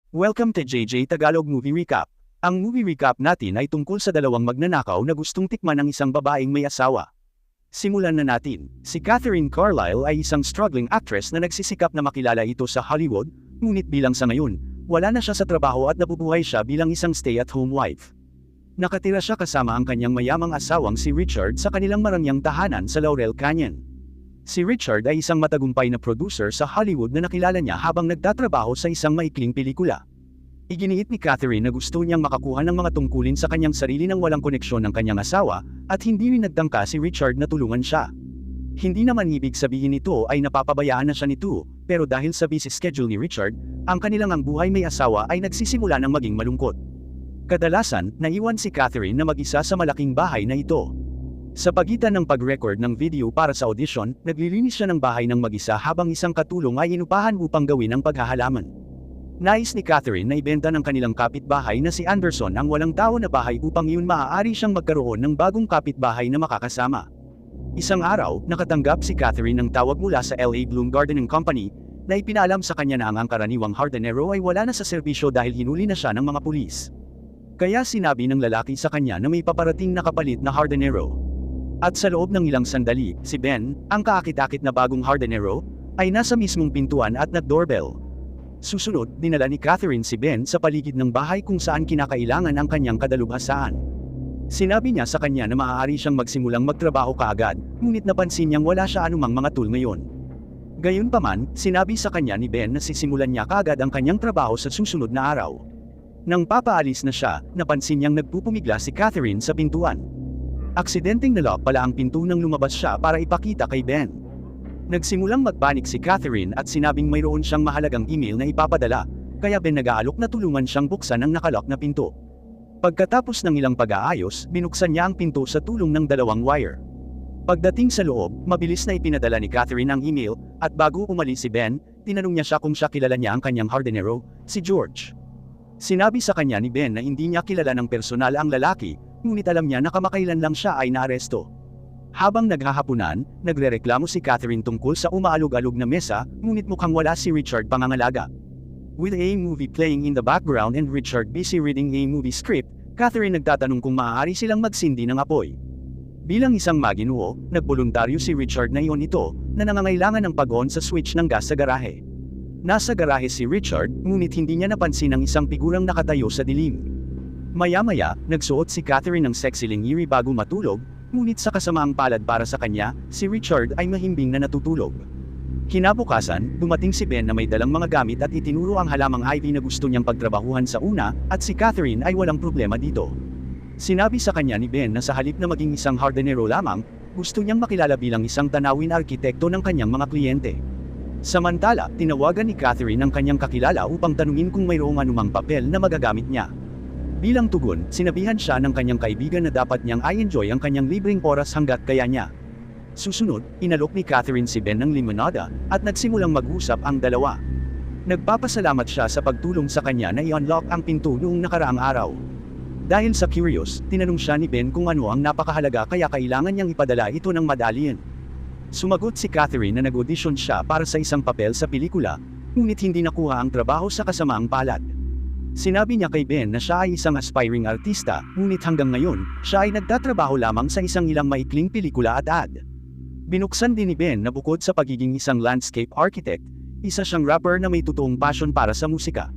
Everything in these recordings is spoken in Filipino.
Welcome to JJ Tagalog Movie Recap. Ang movie recap natin ay tungkol sa dalawang magnanakaw na gustong tikman ng isang babaeng may asawa. Simulan na natin. Si Catherine Carlyle ay isang struggling actress na nagsisikap na makilala ito sa Hollywood, ngunit bilang sa ngayon, wala na siya sa trabaho at nabubuhay siya bilang isang stay-at-home wife. Nakatira siya kasama ang kanyang mayamang asawang si Richard sa kanilang marangyang tahanan sa Laurel Canyon. Si Richard ay isang matagumpay na producer sa Hollywood na nakilala niya habang nagtatrabaho sa isang maikling pelikula. Iginiit ni Catherine na gusto niyang makakuha ng mga tungkulin sa kanyang sarili nang walang koneksyon ng kanyang asawa, at hindi rin nagtangka si Richard na tulungan siya. Hindi naman ibig sabihin nito ay napapabayaan na siya nito, pero dahil sa busy schedule ni Richard, ang kanilang ang buhay may asawa ay nagsisimula ng maging malungkot. Kadalasan, naiwan si Catherine na mag-isa sa malaking bahay na ito. Sa pagitan ng pag-record ng video para sa audition, naglilinis siya ng bahay ng mag-isa habang isang katulong ay inupahan upang gawin ang paghahalaman. Nais ni Catherine na ibenta ng kanilang kapitbahay na si Anderson ang walang tao na bahay upang iyon maaari siyang magkaroon ng bagong kapitbahay na makakasama. Isang araw, nakatanggap si Catherine ng tawag mula sa LA Bloom Gardening Company, na ipinaalam sa kanya na ang karaniwang hardinero ay wala na sa serbisyo dahil hinuli na siya ng mga pulis. Kaya sinabi ng lalaki sa kanya na may paparating na kapalit na hardinero. At sa loob ng ilang sandali, si Ben, ang kaakit-akit na bagong hardinero, ay nasa mismong pintuan at nag-doorbell. Susunod, dinala ni Catherine si Ben sa paligid ng bahay kung saan kinakailangan ang kanyang kadalubhasaan. Sinabi niya sa kanya na maaari siyang magsimulang magtrabaho kaagad, ngunit napansin niyang wala siya anumang mga tool ngayon. Gayunpaman, sinabi sa kanya ni Ben na sisimulan niya kaagad ang kanyang trabaho sa susunod na araw. Nang papaalis na siya, napansin niyang nagpupumigla si Catherine sa pintuan. Aksidenteng nalock pala ang pinto nang lumabas siya para ipakita kay Ben. Nagsimulang magpanik si Catherine at sinabing mayroon siyang mahalagang email na ipapadala, kaya Ben nag-aalok na tulungan siyang buksan ang nakalock na pinto. Pagkatapos ng ilang pag-aayos, binuksan niya ang pinto sa tulong ng dalawang wire. Pagdating sa loob, mabilis na ipinadala ni Catherine ang email, at bago umalis si Ben, tinanong niya siya kung siya kilala niya ang kanyang hardinero, si George. Sinabi sa kanya ni Ben na hindi niya kilala ng personal ang lalaki, ngunit alam niya na kamakailan lang siya ay naaresto. Habang naghahapunan, nagrereklamo si Catherine tungkol sa umaalog-alog na mesa, ngunit mukhang wala si Richard pangangalaga. With a movie playing in the background and Richard busy reading a movie script, Catherine nagtatanong kung maaari silang magsindi ng apoy. Bilang isang maginuo, nagboluntaryo si Richard na iyon ito, na nangangailangan ng pag-on sa switch ng gas sa garahe. Nasa garahe si Richard, ngunit hindi niya napansin ang isang figurang nakatayo sa dilim. Maya-maya, nagsuot si Catherine ng sexy lingerie bago matulog, ngunit sa kasamaang palad para sa kanya, si Richard ay mahimbing na natutulog. Kinabukasan, dumating si Ben na may dalang mga gamit at itinuro ang halamang ivy na gusto niyang pagtrabahuhan sa una, at si Catherine ay walang problema dito. Sinabi sa kanya ni Ben na sa halip na maging isang hardinero lamang, gusto niyang makilala bilang isang tanawin arkitekto ng kanyang mga kliyente. Samantala, tinawagan ni Catherine ang kanyang kakilala upang tanungin kung mayroong anumang papel na magagamit niya. Bilang tugon, sinabihan siya ng kanyang kaibigan na dapat niyang i-enjoy ang kanyang libreng oras hanggat kaya niya. Susunod, inalok ni Catherine si Ben ng limonada, at nagsimulang mag-usap ang dalawa. Nagpapasalamat siya sa pagtulong sa kanya na i-unlock ang pinto noong nakaraang araw. Dahil sa curious, tinanong siya ni Ben kung ano ang napakahalaga kaya kailangan niyang ipadala ito ng madalian. Sumagot si Catherine na nag-audition siya para sa isang papel sa pelikula, ngunit hindi nakuha ang trabaho sa kasamaang palad. Sinabi niya kay Ben na siya ay isang aspiring artista, ngunit hanggang ngayon, siya ay nagtatrabaho lamang sa isang ilang maikling pelikula at ad. Binuksan din ni Ben na bukod sa pagiging isang landscape architect, isa siyang rapper na may totoong passion para sa musika.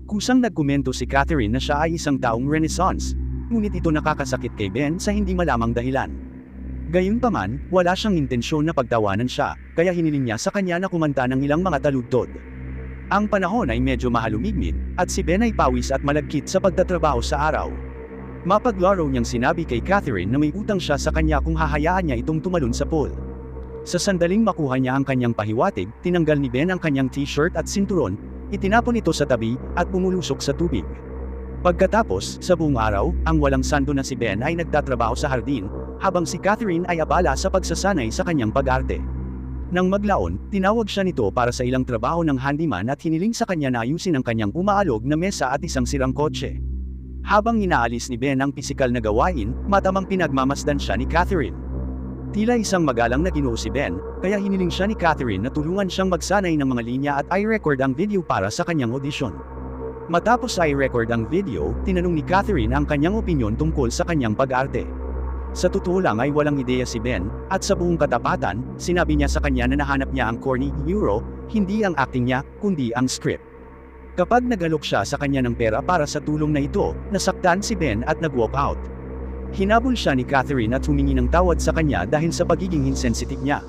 Kusang nagkomento si Catherine na siya ay isang taong Renaissance, ngunit ito nakakasakit kay Ben sa hindi malamang dahilan. Gayunpaman, wala siyang intensyon na pagtawanan siya, kaya hiniling niya sa kanya na kumanta ng ilang mga taludtod. Ang panahon ay medyo mahalumigmig, at si Ben ay pawis at malagkit sa pagtatrabaho sa araw. Mapaglaro niyang sinabi kay Catherine na may utang siya sa kanya kung hahayaan niya itong tumalon sa pool. Sa sandaling makuha niya ang kanyang pahiwatig, tinanggal ni Ben ang kanyang t-shirt at sinturon, itinapon ito sa tabi, at bumulusok sa tubig. Pagkatapos, sa buong araw, ang walang sando na si Ben ay nagtatrabaho sa hardin, habang si Catherine ay abala sa pagsasanay sa kanyang pag-arte. Nang maglaon, tinawag siya nito para sa ilang trabaho ng handyman at hiniling sa kanya na ayusin ang kanyang umaalog na mesa at isang sirang kotse. Habang inaalis ni Ben ang pisikal na gawain, matamang pinagmamasdan siya ni Catherine. Tila isang magalang na ginoo si Ben, kaya hiniling siya ni Catherine na tulungan siyang magsanay ng mga linya at i-record ang video para sa kanyang audition. Matapos ay record ang video, tinanong ni Catherine ang kanyang opinyon tungkol sa kanyang pag-arte. Sa totoo lang ay walang ideya si Ben, at sa buong katapatan, sinabi niya sa kanya na nahanap niya ang corny euro, hindi ang acting niya, kundi ang script. Kapag nagalok siya sa kanya ng pera para sa tulong na ito, nasaktan si Ben at nag-walk out. Hinabol siya ni Catherine at humingi ng tawad sa kanya dahil sa pagiging insensitive niya.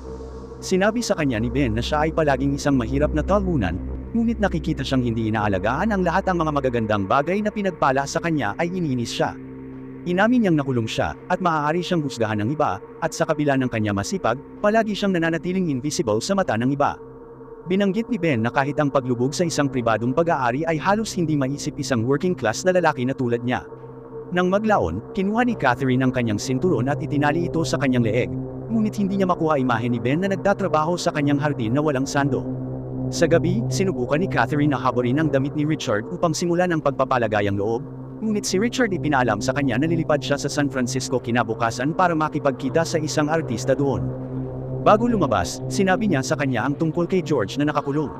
Sinabi sa kanya ni Ben na siya ay palaging isang mahirap na talunan, ngunit nakikita siyang hindi inaalagaan ang lahat ang mga magagandang bagay na pinagpala sa kanya ay iniinis siya. Inamin niyang nakulong siya, at maaari siyang husgahan ng iba, at sa kabila ng kanya masipag, palagi siyang nananatiling invisible sa mata ng iba. Binanggit ni Ben na kahit ang paglubog sa isang pribadong pag-aari ay halos hindi maisip isang working class na lalaki na tulad niya. Nang maglaon, kinuha ni Catherine ang kanyang sinturon at itinali ito sa kanyang leeg, ngunit hindi niya makuha imahe ni Ben na nagtatrabaho sa kanyang hardin na walang sando. Sa gabi, sinubukan ni Catherine na haborin ang damit ni Richard upang simulan ang pagpapalagayang loob, ngunit si Richard ipinalam sa kanya na lilipad siya sa San Francisco kinabukasan para makipagkita sa isang artista doon. Bago lumabas, sinabi niya sa kanya ang tungkol kay George na nakakulong.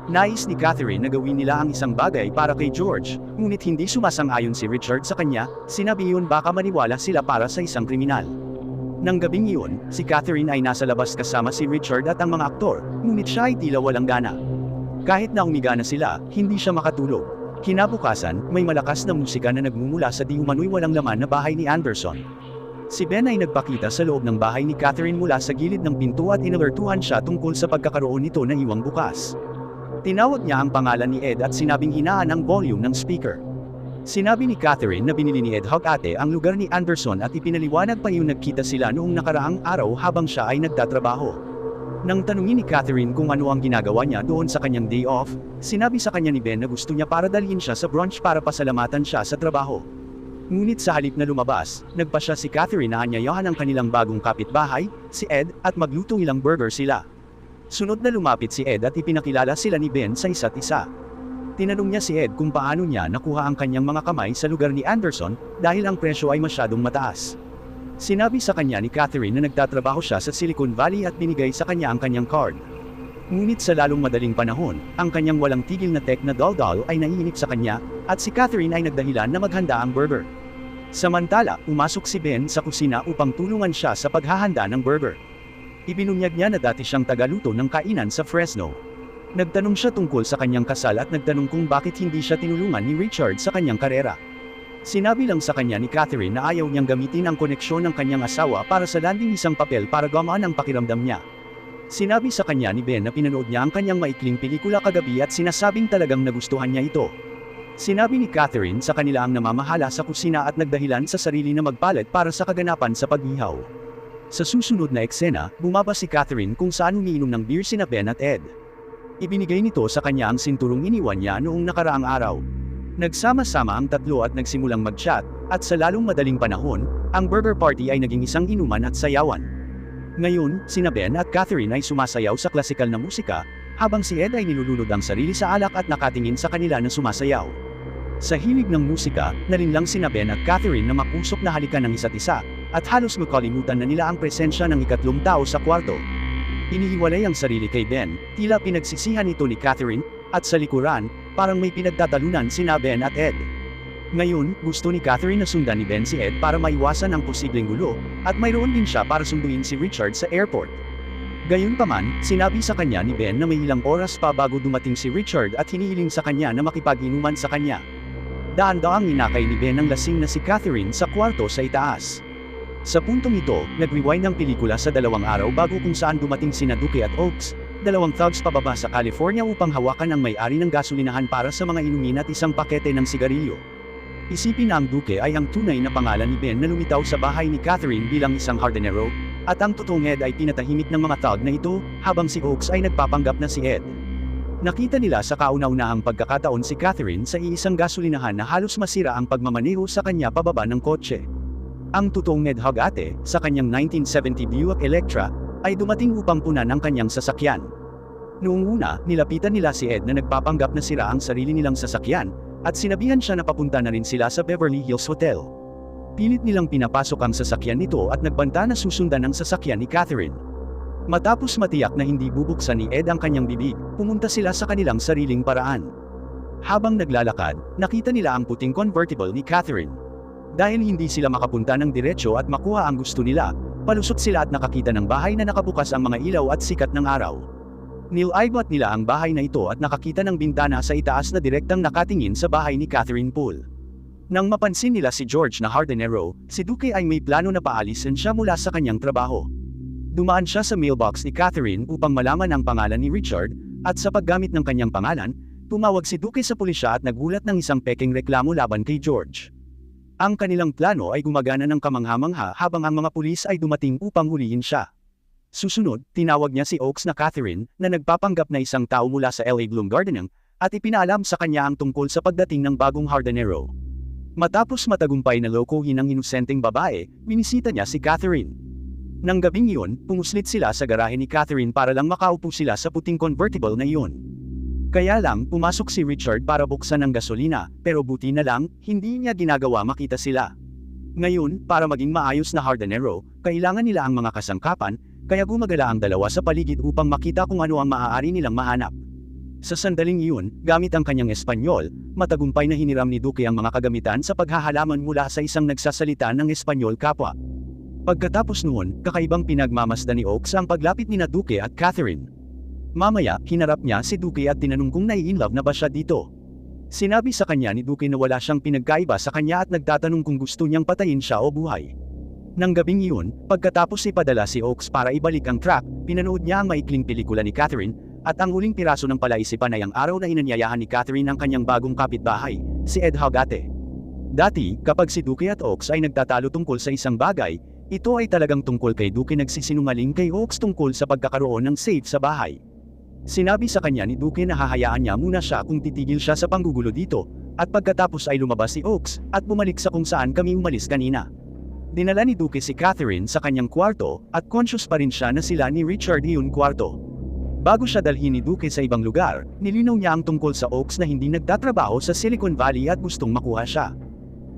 Nais ni Catherine na gawin nila ang isang bagay para kay George, ngunit hindi sumasang-ayon si Richard sa kanya, sinabi iyon baka maniwala sila para sa isang kriminal. Nang gabing iyon, si Catherine ay nasa labas kasama si Richard at ang mga aktor, ngunit siya ay tila walang gana. Kahit na umiga na sila, hindi siya makatulog. Kinabukasan, may malakas na musika na nagmumula sa di umano'y walang laman na bahay ni Anderson. Si Ben ay nagpakita sa loob ng bahay ni Catherine mula sa gilid ng pinto at inalertuhan siya tungkol sa pagkakaroon nito na iwang bukas. Tinawag niya ang pangalan ni Ed at sinabing hinaan ang volume ng speaker. Sinabi ni Catherine na binili ni Ed Hogate ang lugar ni Anderson at ipinaliwanag pa yung nagkita sila noong nakaraang araw habang siya ay nagtatrabaho. Nang tanungin ni Catherine kung ano ang ginagawa niya doon sa kanyang day off, sinabi sa kanya ni Ben na gusto niya para dalhin siya sa brunch para pasalamatan siya sa trabaho. Ngunit sa halip na lumabas, nagpa siya si Catherine na anyayahan ang kanilang bagong kapitbahay, si Ed, at maglutong ilang burger sila. Sunod na lumapit si Ed at ipinakilala sila ni Ben sa isa't isa. Tinanong niya si Ed kung paano niya nakuha ang kanyang mga kamay sa lugar ni Anderson dahil ang presyo ay masyadong mataas. Sinabi sa kanya ni Catherine na nagtatrabaho siya sa Silicon Valley at binigay sa kanya ang kanyang card. Ngunit sa lalong madaling panahon, ang kanyang walang tigil na tech na daldal ay naiinip sa kanya, at si Catherine ay nagdahilan na maghanda ang burger. Samantala, umasok si Ben sa kusina upang tulungan siya sa paghahanda ng burger. Ibinunyag niya na dati siyang tagaluto ng kainan sa Fresno. Nagtanong siya tungkol sa kanyang kasal at nagtanong kung bakit hindi siya tinulungan ni Richard sa kanyang karera. Sinabi lang sa kanya ni Catherine na ayaw niyang gamitin ang koneksyon ng kanyang asawa para sa landing isang papel para gumaan ang pakiramdam niya. Sinabi sa kanya ni Ben na pinanood niya ang kanyang maikling pelikula kagabi at sinasabing talagang nagustuhan niya ito. Sinabi ni Catherine sa kanila ang namamahala sa kusina at nagdahilan sa sarili na magpalit para sa kaganapan sa pag-ihaw. Sa susunod na eksena, bumaba si Catherine kung saan umiinom ng beer sina Ben at Ed. Ibinigay nito sa kanya ang sinturong iniwan niya noong nakaraang araw. Nagsama-sama ang tatlo at nagsimulang mag-chat, at sa lalong madaling panahon, ang burger party ay naging isang inuman at sayawan. Ngayon, sina Ben at Catherine ay sumasayaw sa klasikal na musika, habang si Ed ay nilulunod ang sarili sa alak at nakatingin sa kanila na sumasayaw. Sa hilig ng musika, nalinlang sina Ben at Catherine na mapusok na halikan ng isa't isa, at halos makalimutan na nila ang presensya ng ikatlong tao sa kwarto. Inihiwalay ang sarili kay Ben, tila pinagsisihan ito ni Catherine, at sa likuran, parang may pinagtatalunan sina Ben at Ed. Ngayon, gusto ni Catherine na sundan ni Ben si Ed para maiwasan ang posibleng gulo, at mayroon din siya para sunduin si Richard sa airport. Gayunpaman, sinabi sa kanya ni Ben na may ilang oras pa bago dumating si Richard at hinihiling sa kanya na makipag-inuman sa kanya. Daan-daang inakay ni Ben ang lasing na si Catherine sa kwarto sa itaas. Sa puntong ito, nag-rewind ang pelikula sa 2 araw bago kung saan dumating sina Duque at Oaks, 2 thugs pababa sa California upang hawakan ang may-ari ng gasolinahan para sa mga inumin at isang pakete ng sigarilyo. Isipin na ang Duque ay ang tunay na pangalan ni Ben na lumitaw sa bahay ni Catherine bilang isang hardinero, at ang totoong Ed ay pinatahimik ng mga thug na ito, habang si Oaks ay nagpapanggap na si Ed. Nakita nila sa kauna-unahang pagkakataon si Catherine sa iisang gasolinahan na halos masira ang pagmamaneho sa kanya pababa ng kotse. Ang totoong Ed Hogate, sa kanyang 1970 Buick Electra, ay dumating upang punan ang kanyang sasakyan. Noong una, nilapitan nila si Ed na nagpapanggap na sira ang sarili nilang sasakyan, at sinabihan siya na papunta na rin sila sa Beverly Hills Hotel. Pilit nilang pinapasok ang sasakyan nito at nagbanta na susundan ang sasakyan ni Catherine. Matapos matiyak na hindi bubuksan ni Ed ang kanyang bibig, pumunta sila sa kanilang sariling paraan. Habang naglalakad, nakita nila ang puting convertible ni Catherine. Dahil hindi sila makapunta ng diretsyo at makuha ang gusto nila, palusot sila at nakakita ng bahay na nakabukas ang mga ilaw at sikat ng araw. Nilibot nila ang bahay na ito at nakakita ng bintana sa itaas na direktang nakatingin sa bahay ni Catherine Poole. Nang mapansin nila si George na Hardenero, si Duque ay may plano na paalisin siya mula sa kanyang trabaho. Dumaan siya sa mailbox ni Catherine upang malaman ang pangalan ni Richard, at sa paggamit ng kanyang pangalan, tumawag si Duque sa pulisya at nagulat ng isang peking reklamo laban kay George. Ang kanilang plano ay gumagana ng kamangha-mangha habang ang mga pulis ay dumating upang hulihin siya. Susunod, tinawag niya si Oakes na Catherine, na nagpapanggap na isang tao mula sa LA Bloom Gardening, at ipinaalam sa kanya ang tungkol sa pagdating ng bagong Hardenero. Matapos matagumpay na lokohin ang inosenteng babae, binisita niya si Catherine. Nang gabing iyon, pumuslit sila sa garahe ni Catherine para lang makaupo sila sa puting convertible na iyon. Kaya lang, pumasok si Richard para buksan ang gasolina, pero buti na lang, hindi niya ginagawa makita sila. Ngayon, para maging maayos na Hardenero, kailangan nila ang mga kasangkapan, kaya gumagala ang dalawa sa paligid upang makita kung ano ang maaari nilang mahanap. Sa sandaling iyon, gamit ang kanyang Espanyol, matagumpay na hiniram ni Duque ang mga kagamitan sa paghahalaman mula sa isang nagsasalita ng Espanyol kapwa. Pagkatapos noon, kakaibang pinagmamasdan ni Oakes ang paglapit ni Duque at Catherine. Mamaya, hinarap niya si Duque at tinanong kung nai-inlove na ba siya dito. Sinabi sa kanya ni Duque na wala siyang pinagkaiba sa kanya at nagtatanong kung gusto niyang patayin siya o buhay. Nang gabing iyon, pagkatapos ipadala si Oakes para ibalik ang truck, pinanood niya ang maikling pelikula ni Catherine, at ang huling piraso ng palaisipan ay ang araw na inanyayahan ni Catherine ang kanyang bagong kapitbahay, si Ed Hogate. Dati, kapag si Duque at Oakes ay nagtatalo tungkol sa isang bagay, ito ay talagang tungkol kay Duque nagsisinungaling kay Oakes tungkol sa pagkakaroon ng safe sa bahay. Sinabi sa kanya ni Duque na hahayaan niya muna siya kung titigil siya sa panggugulo dito, at pagkatapos ay lumabas si Oakes, at bumalik sa kung saan kami umalis kanina. Dinala ni Duque si Catherine sa kanyang kwarto, at conscious pa rin siya na sila ni Richard iyon kwarto. Bago siya dalhin ni Duque sa ibang lugar, nilinaw niya ang tungkol sa Oakes na hindi nagtatrabaho sa Silicon Valley at gustong makuha siya.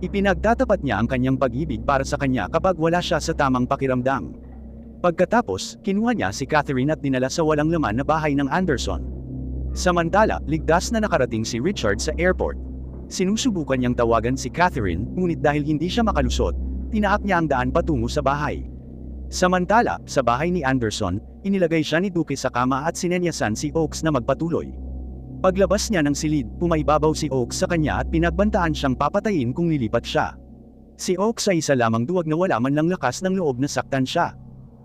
Ipinagtatapat niya ang kanyang pag-ibig para sa kanya kapag wala siya sa tamang pakiramdam. Pagkatapos, kinuha niya si Catherine at dinala sa walang laman na bahay ng Anderson. Samantala, ligtas na nakarating si Richard sa airport. Sinusubukan niyang tawagan si Catherine, ngunit dahil hindi siya makalusot, tinaak niya ang daan patungo sa bahay. Samantala, sa bahay ni Anderson, inilagay siya ni Duque sa kama at sinenyasan si Oakes na magpatuloy. Paglabas niya ng silid, pumaibabaw si Oakes sa kanya at pinagbantaan siyang papatayin kung lilipat siya. Si Oakes ay isa lamang duwag na wala man lang lakas ng loob na saktan siya.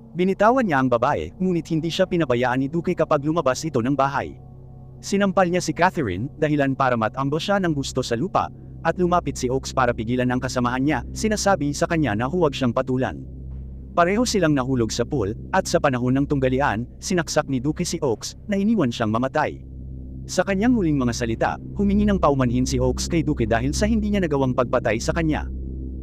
Binitawan niya ang babae, ngunit hindi siya pinabayaan ni Duque kapag lumabas ito ng bahay. Sinampal niya si Catherine, dahilan para matambo siya ng gusto sa lupa, at lumapit si Oakes para pigilan ang kasamahan niya, sinasabi sa kanya na huwag siyang patulan. Pareho silang nahulog sa pool, at sa panahon ng tunggalian, sinaksak ni Duque si Oakes, na iniwan siyang mamatay. Sa kanyang huling mga salita, humingi ng paumanhin si Oakes kay Duque dahil sa hindi niya nagawang pagpatay sa kanya.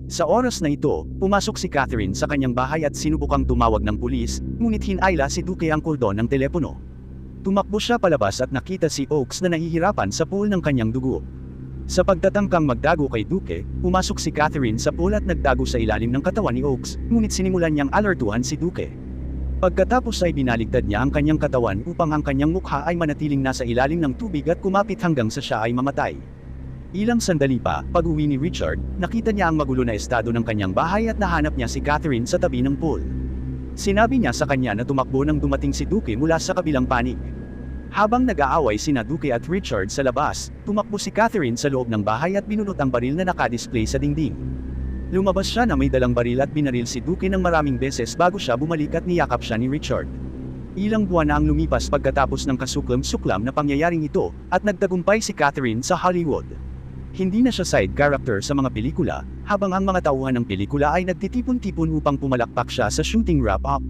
Sa oras na ito, pumasok si Catherine sa kanyang bahay at sinubukang tumawag ng pulis, ngunit hinayla si Duque ang kordon ng telepono. Tumakbo siya palabas at nakita si Oakes na nahihirapan sa pool ng kanyang dugo. Sa pagtatangkang magdago kay Duque, pumasok si Catherine sa pool at nagdago sa ilalim ng katawan ni Oakes, ngunit sinimulan niyang alertuhan si Duque. Pagkatapos ay binaligtad niya ang kanyang katawan upang ang kanyang mukha ay manatiling nasa ilalim ng tubig at kumapit hanggang sa siya ay mamatay. Ilang sandali pa, pag-uwi ni Richard, nakita niya ang magulo na estado ng kanyang bahay at nahanap niya si Catherine sa tabi ng pool. Sinabi niya sa kanya na tumakbo nang dumating si Duque mula sa kabilang panig. Habang nag-aaway sina Duque at Richard sa labas, tumakbo si Catherine sa loob ng bahay at binunot ang baril na nakadisplay sa dingding. Lumabas siya na may dalang baril at binaril si Duque ng maraming beses bago siya bumalik at niyakap siya ni Richard. Ilang buwan na ang lumipas pagkatapos ng kasuklam-suklam na pangyayaring ito, at nagtagumpay si Catherine sa Hollywood. Hindi na siya side character sa mga pelikula, habang ang mga tauhan ng pelikula ay nagtitipon-tipon upang pumalakpak siya sa shooting wrap-up.